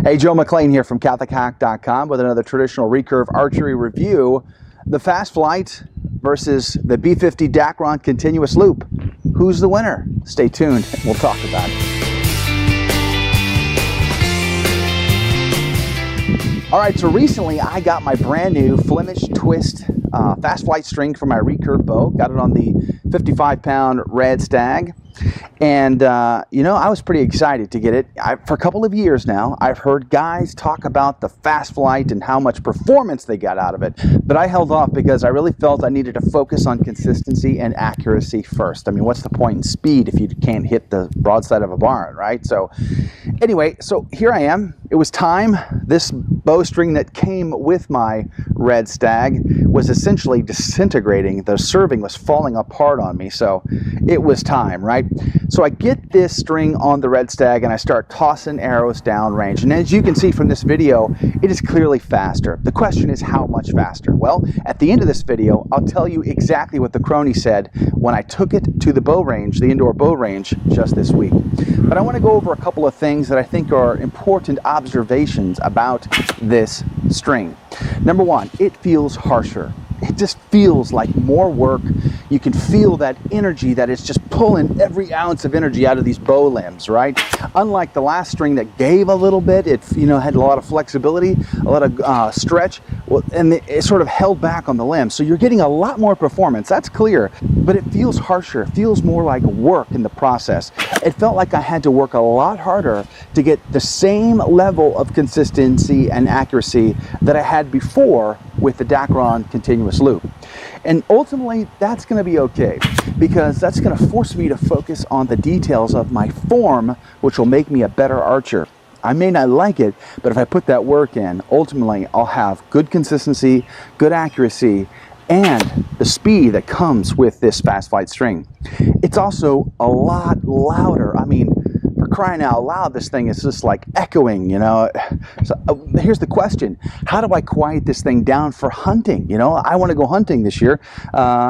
Hey, Joe McLean here from CatholicHack.com with another traditional recurve archery review. The Fast Flight versus the B50 Dacron continuous loop. Who's the winner? Stay tuned. We'll talk about it. All right, so recently I got my brand new Flemish twist Fast Flight string for my recurve bow. Got it on the 55-pound red stag. And, you know, I was pretty excited to get it. For a couple of years now, I've heard guys talk about the Fast Flight and how much performance they got out of it. But I held off because I really felt I needed to focus on consistency and accuracy first. I mean, what's the point in speed if you can't hit the broadside of a barn, right? So anyway, so here I am. It was time. This bowstring that came with my red stag was essentially disintegrating. The serving was falling apart on me. So it was time, right? So I get this string on the red stag and I start tossing arrows downrange. And as you can see from this video, it is clearly faster. The question is how much faster? Well, at the end of this video, I'll tell you exactly what the crony said when I took it to the bow range, the indoor bow range, just this week. But I want to go over a couple of things that I think are important observations about this string. Number one, it feels harsher. It just feels like more work. You can feel that energy that is just pulling every ounce of energy out of these bow limbs, right? Unlike the last string that gave a little bit, it had a lot of flexibility, a lot of stretch, and it sort of held back on the limb. So you're getting a lot more performance, that's clear, but it feels harsher. It feels more like work in the process. It felt like I had to work a lot harder to get the same level of consistency and accuracy that I had before with the Dacron continuous loop. And ultimately, that's going to be okay, because that's going to force me to focus on the details of my form, which will make me a better archer. I may not like it, but if I put that work in, ultimately I'll have good consistency, good accuracy, and the speed that comes with this Fast Flight string. It's also a lot louder. I mean, for crying out loud, this thing is just like echoing, you know. So here's the question: how do I quiet this thing down for hunting? You know, I want to go hunting this year,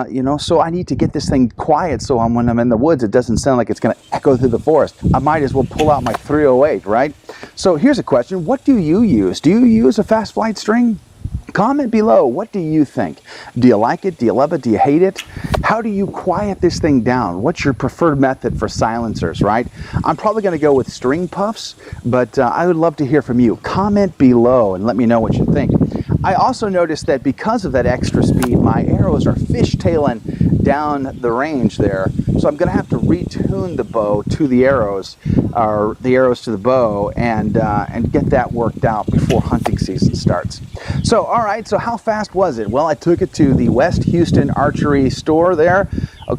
you know, so I need to get this thing quiet so when I'm in the woods, it doesn't sound like it's going to echo through the forest. I might as well pull out my 308, right? So here's a question: what do you use? Do you use a Fast Flight string? Comment below. What do you think? Do you like it? Do you love it? Do you hate it? How do you quiet this thing down? What's your preferred method for silencers, right? I'm probably going to go with string puffs, but I would love to hear from you. Comment below and let me know what you think. I also noticed that because of that extra speed, my arrows are fishtailing down the range there. So I'm going to have to retune the bow to the arrows, or the arrows to the bow, and get that worked out before hunting season starts. So, all right, so how fast was it? Well, I took it to the West Houston Archery store there,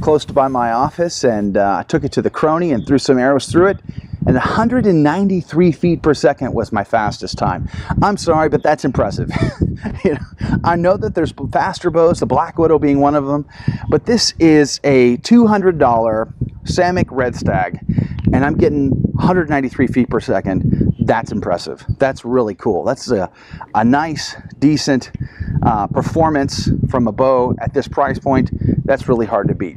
close to by my office, and I took it to the crony and threw some arrows through it. And 193 feet per second was my fastest time. I'm sorry, but that's impressive. You know, I know that there's faster bows, the Black Widow being one of them, but this is a $200 Samick red stag, and I'm getting 193 feet per second. That's impressive. That's really cool. That's a nice, decent performance from a bow at this price point. That's really hard to beat.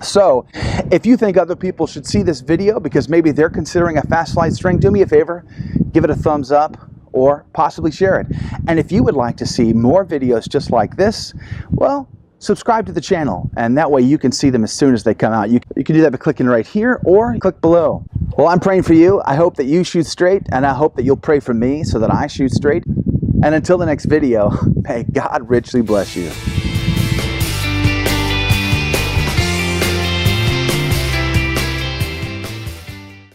So if you think other people should see this video because maybe they're considering a Fast Flight string, do me a favor, give it a thumbs up or possibly share it. And if you would like to see more videos just like this, well, subscribe to the channel, and that way you can see them as soon as they come out. You can do that by clicking right here or click below. Well, I'm praying for you. I hope that you shoot straight, and I hope that you'll pray for me so that I shoot straight. And until the next video, may God richly bless you.